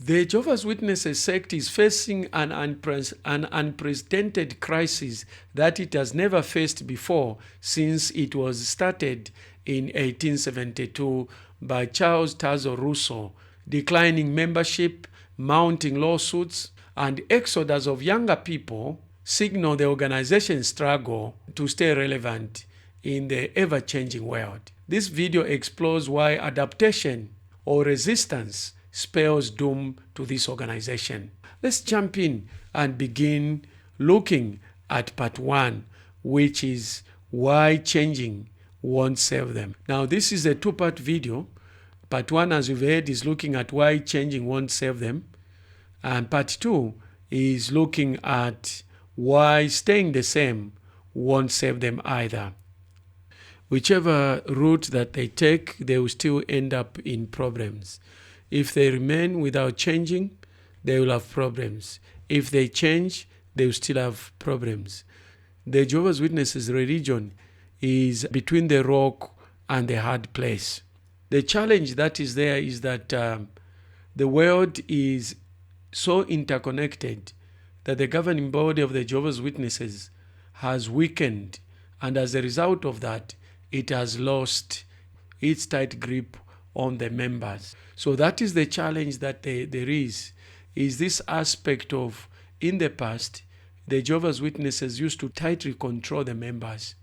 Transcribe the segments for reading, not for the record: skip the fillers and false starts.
The Jehovah's Witnesses sect is facing an unprecedented crisis that it has never faced before since it was started in 1872 by Charles Tazo Russo. Declining membership, mounting lawsuits, and exodus of younger people signal the organization's struggle to stay relevant in the ever-changing world. This video explores why adaptation or resistance spells doom to this organization. Let's jump in and begin looking at part 1, which is why changing won't save them. Now, this is a 2-part video. Part 1, as you've heard, is looking at why changing won't save them. And part 2 is looking at why staying the same won't save them either. Whichever route that they take, they will still end up in problems. If they remain without changing, they will have problems. If they change, they will still have problems. The Jehovah's Witnesses religion is between the rock and the hard place. The challenge that is there is that the world is so interconnected that the governing body of the Jehovah's Witnesses has weakened, and as a result of that, it has lost its tight grip on the members. So that is the challenge that there is this aspect of, in the past, the Jehovah's Witnesses used to tightly control the members.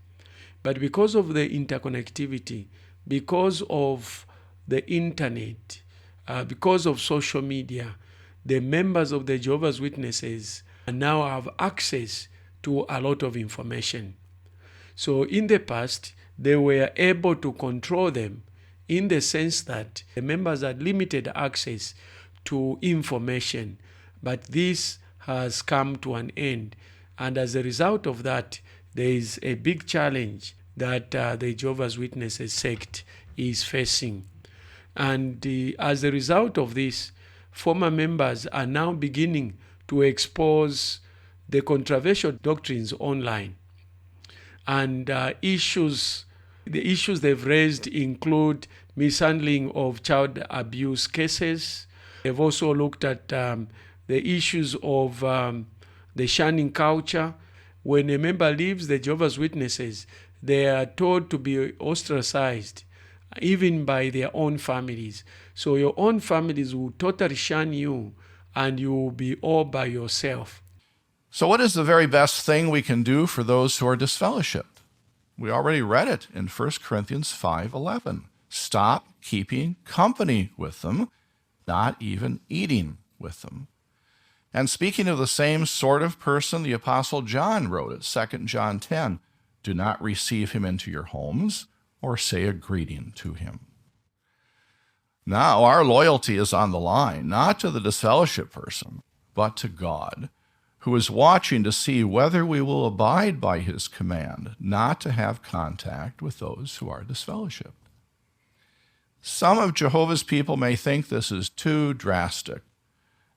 But because of the interconnectivity, because of the internet, because of social media, the members of the Jehovah's Witnesses now have access to a lot of information. So in the past, they were able to control them in the sense that the members had limited access to information, but this has come to an end. And as a result of that, there is a big challenge that the Jehovah's Witnesses sect is facing. And as a result of this, former members are now beginning to expose the controversial doctrines online. And the issues they've raised include mishandling of child abuse cases. They've also looked at the issues of the shunning culture. When a member leaves the Jehovah's Witnesses, they are told to be ostracized, even by their own families. So your own families will totally shun you, and you will be all by yourself. So what is the very best thing we can do for those who are disfellowshipped? We already read it in 1 Corinthians 5:11. Stop keeping company with them, not even eating with them. And speaking of the same sort of person, the Apostle John wrote it, 2 John 10, do not receive him into your homes or say a greeting to him. Now our loyalty is on the line, not to the disfellowship person, but to God, who is watching to see whether we will abide by his command not to have contact with those who are disfellowshipped. Some of Jehovah's people may think this is too drastic,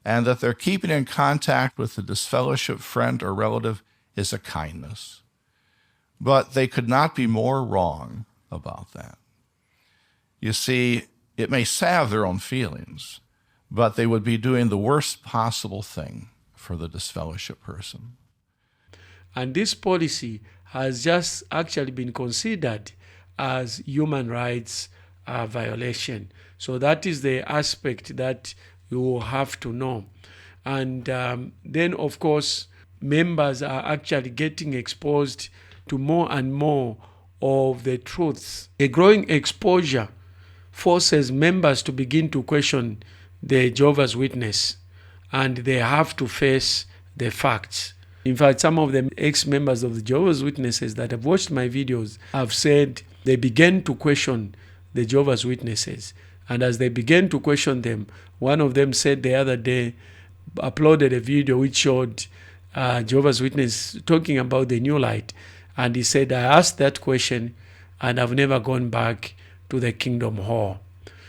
and that their keeping in contact with the disfellowshipped friend or relative is a kindness. But they could not be more wrong about that. You see, it may salve their own feelings, but they would be doing the worst possible thing for the disfellowshipped person. And this policy has just actually been considered as human rights violation. So that is the aspect that you will have to know. And then, of course, members are actually getting exposed to more and more of the truths. A growing exposure forces members to begin to question the Jehovah's Witness, and they have to face the facts. In fact, some of the ex-members of the Jehovah's Witnesses that have watched my videos have said they began to question the Jehovah's Witnesses. And as they began to question them, one of them said the other day, uploaded a video which showed Jehovah's Witness talking about the new light. And he said, I asked that question and I've never gone back to the Kingdom Hall.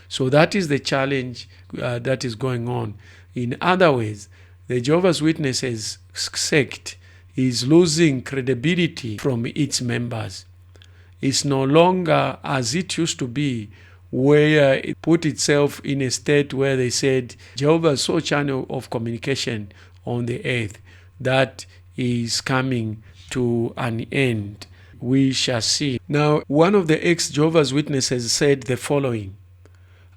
So that is the challenge that is going on. In other ways, the Jehovah's Witnesses sect is losing credibility from its members. It's no longer as it used to be where it put itself in a state where they said Jehovah saw a channel of communication on the earth that is coming to an end. We shall see. Now, one of the ex-Jehovah's Witnesses said the following: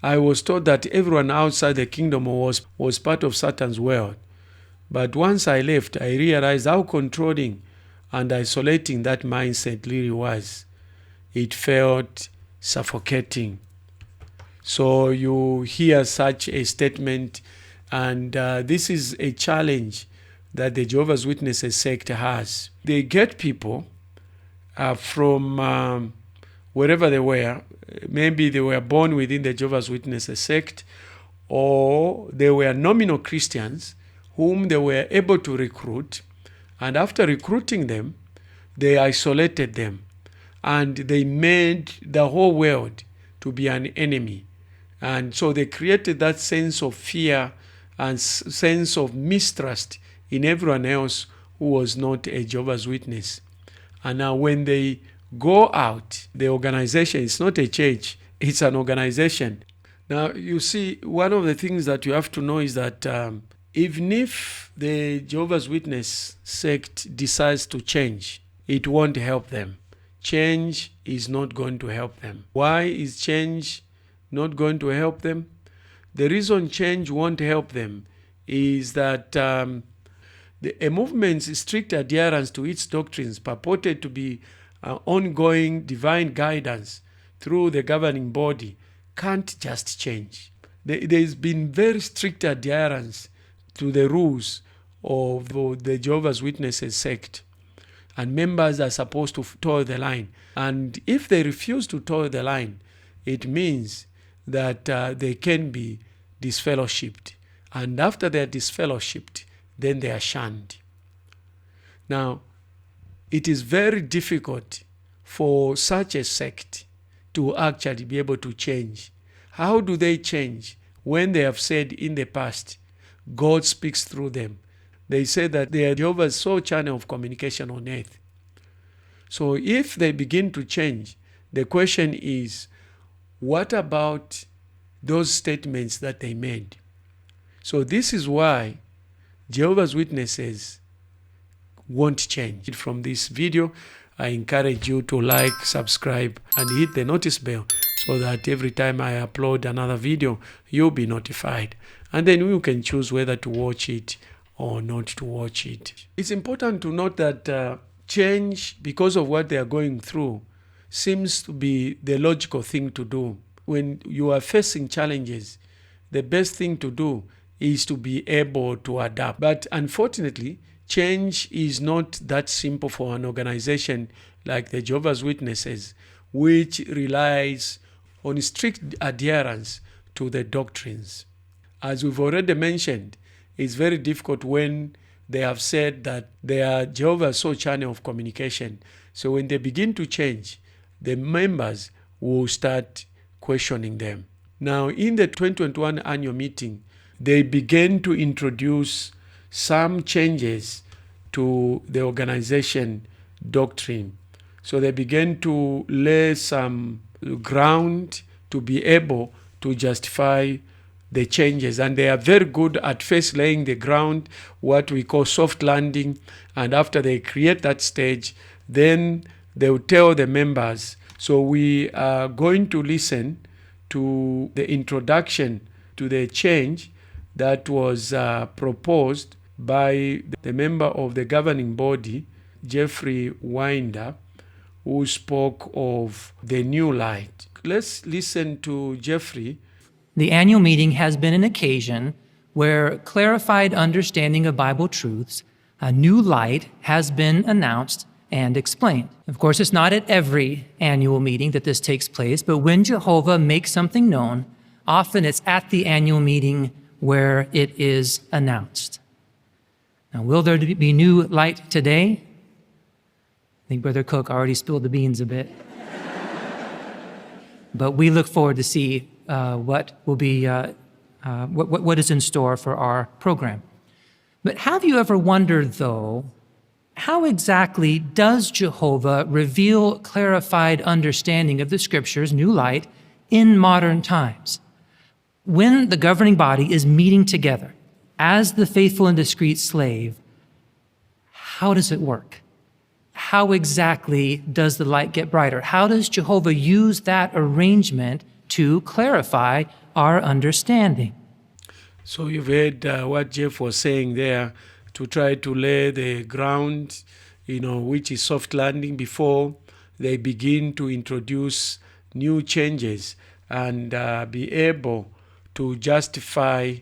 I was told that everyone outside the kingdom was part of Satan's world. But once I left, I realized how controlling and isolating that mindset really was. It felt suffocating. So you hear such a statement, and this is a challenge that the Jehovah's Witnesses sect has. They get people from wherever they were. Maybe they were born within the Jehovah's Witnesses sect, or they were nominal Christians whom they were able to recruit. And after recruiting them, they isolated them. And they made the whole world to be an enemy. And so they created that sense of fear and sense of mistrust in everyone else who was not a Jehovah's Witness. And now when they go out, the organization, it's not a church, it's an organization. Now, you see, one of the things that you have to know is that even if the Jehovah's Witness sect decides to change, it won't help them. Change is not going to help them. Why is change not going to help them? The reason change won't help them is that a movement's strict adherence to its doctrines purported to be ongoing divine guidance through the governing body can't just change. There's been very strict adherence to the rules of the Jehovah's Witnesses sect, and members are supposed to toe the line. And if they refuse to toe the line, it means that they can be disfellowshipped. And after they're disfellowshipped, then they are shunned. Now, it is very difficult for such a sect to actually be able to change. How do they change when they have said in the past, God speaks through them? They say that they are Jehovah's sole channel of communication on earth. So if they begin to change, the question is, what about those statements that they made? So this is why Jehovah's Witnesses won't change. From this video, I encourage you to like, subscribe, and hit the notice bell so that every time I upload another video, you'll be notified. And then you can choose whether to watch it or not to watch it. It's important to note that change, because of what they are going through, seems to be the logical thing to do. When you are facing challenges, the best thing to do is to be able to adapt. But unfortunately, change is not that simple for an organization like the Jehovah's Witnesses, which relies on strict adherence to the doctrines. As we've already mentioned, it's very difficult when they have said that they are Jehovah's sole channel of communication. So when they begin to change, the members will start questioning them. Now, in the 2021 annual meeting, they began to introduce some changes to the organization doctrine. So they began to lay some ground to be able to justify the changes. And they are very good at first laying the ground, what we call soft landing. And after they create that stage, then they will tell the members. So we are going to listen to the introduction to the change that was proposed by the member of the governing body, Jeffrey Winder, who spoke of the new light. Let's listen to Jeffrey. The annual meeting has been an occasion where clarified understanding of Bible truths, a new light, has been announced and explained. Of course, it's not at every annual meeting that this takes place, but when Jehovah makes something known, often it's at the annual meeting where it is announced. Now, will there be new light today? I think Brother Cook already spilled the beans a bit. But we look forward to see what will be, what is in store for our program. But have you ever wondered, though, how exactly does Jehovah reveal clarified understanding of the Scriptures, new light, in modern times. When the governing body is meeting together as the faithful and discreet slave, how does it work? How exactly does the light get brighter? How does Jehovah use that arrangement to clarify our understanding? So you've heard what Jeff was saying there, to try to lay the ground, which is soft landing before they begin to introduce new changes and be able to justify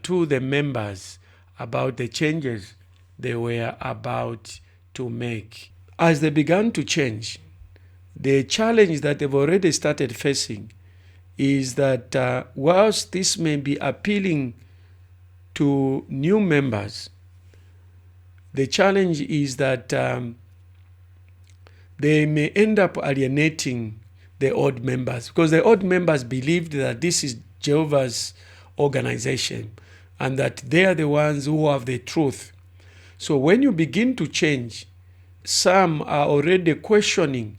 to the members about the changes they were about to make. As they began to change, the challenge that they've already started facing is that whilst this may be appealing to new members, the challenge is that they may end up alienating the old members, because the old members believed that this is Jehovah's organization and that they are the ones who have the truth. So when you begin to change, some are already questioning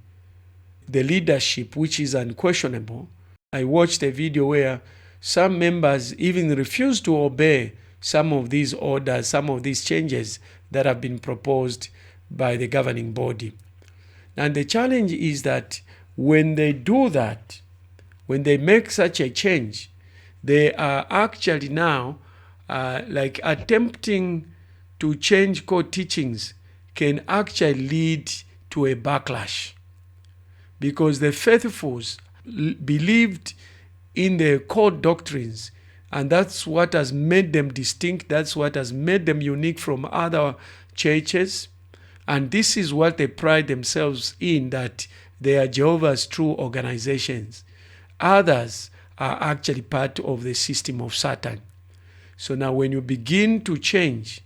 the leadership, which is unquestionable. I watched a video where some members even refuse to obey some of these orders, some of these changes that have been proposed by the governing body. And the challenge is that when they do that, when they make such a change, they are actually now like attempting to change core teachings can actually lead to a backlash, because the faithfuls believed in the core doctrines, and that's what has made them distinct. That's what has made them unique from other churches. And this is what they pride themselves in, that they are Jehovah's true organizations. Others are actually part of the system of Satan. So now when you begin to change,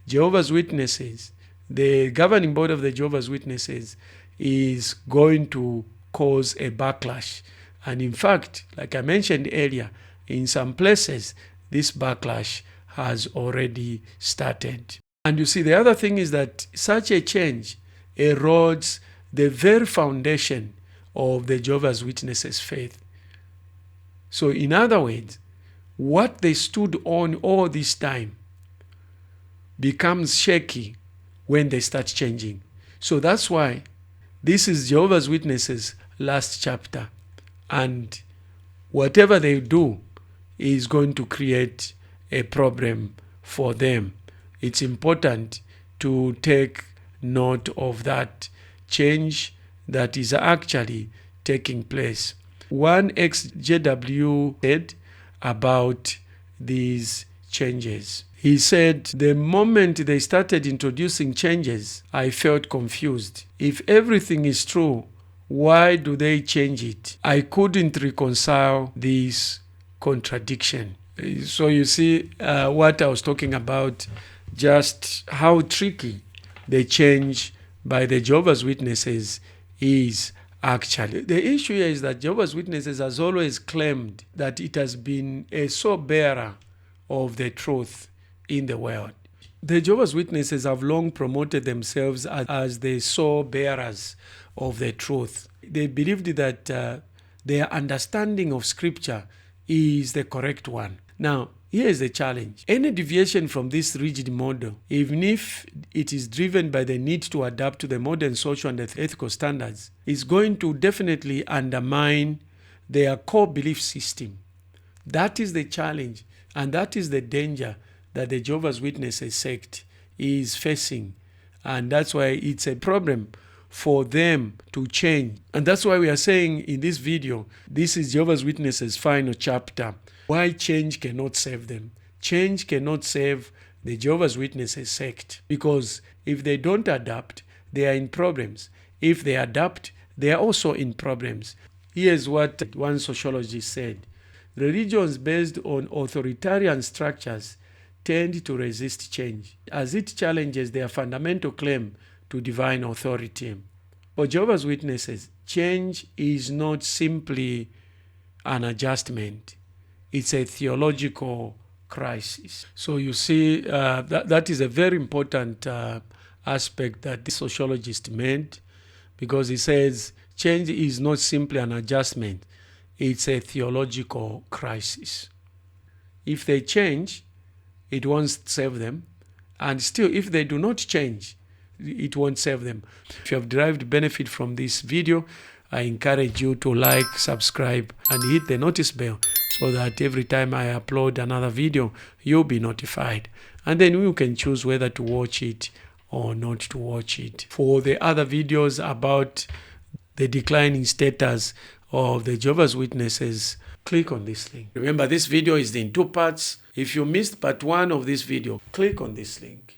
Jehovah's Witnesses, the governing board of the Jehovah's Witnesses is going to cause a backlash. And in fact, like I mentioned earlier, in some places, this backlash has already started. And you see, the other thing is that such a change erodes the very foundation of the Jehovah's Witnesses' faith. So in other words, what they stood on all this time becomes shaky when they start changing. So that's why this is Jehovah's Witnesses' last chapter. And whatever they do is going to create a problem for them. It's important to take note of that change that is actually taking place. One ex-JW said about these changes. He said, the moment they started introducing changes, I felt confused. If everything is true, why do they change it? I couldn't reconcile this contradiction. So you see what I was talking about, just how tricky the change by the Jehovah's Witnesses is actually. The issue here is that Jehovah's Witnesses has always claimed that it has been a sole bearer of the truth in the world. The Jehovah's Witnesses have long promoted themselves as the sole bearers of the truth. They believed that their understanding of Scripture is the correct one. Now, here is the challenge. Any deviation from this rigid model, even if it is driven by the need to adapt to the modern social and ethical standards, is going to definitely undermine their core belief system. That is the challenge, and that is the danger that the Jehovah's Witnesses sect is facing. And that's why it's a problem for them to change. And that's why we are saying in this video, this is Jehovah's Witnesses' final chapter. Why change cannot save them. Change cannot save the Jehovah's Witnesses sect, because if they don't adapt, they are in problems. If they adapt, they are also in problems. Here's what one sociologist said. Religions based on authoritarian structures tend to resist change, as it challenges their fundamental claim to divine authority. For Jehovah's Witnesses, change is not simply an adjustment. It's a theological crisis. So you see, that is a very important aspect that the sociologist made, because he says change is not simply an adjustment. it's a theological crisis. If they change, it won't save them. And still, if they do not change, it won't save them. If you have derived benefit from this video, I encourage you to like, subscribe, and hit the notice bell so that every time I upload another video, you'll be notified. And then you can choose whether to watch it or not to watch it. For the other videos about the declining status of the Jehovah's Witnesses, click on this link. Remember, this video is in 2 parts. If you missed part 1 of this video, click on this link.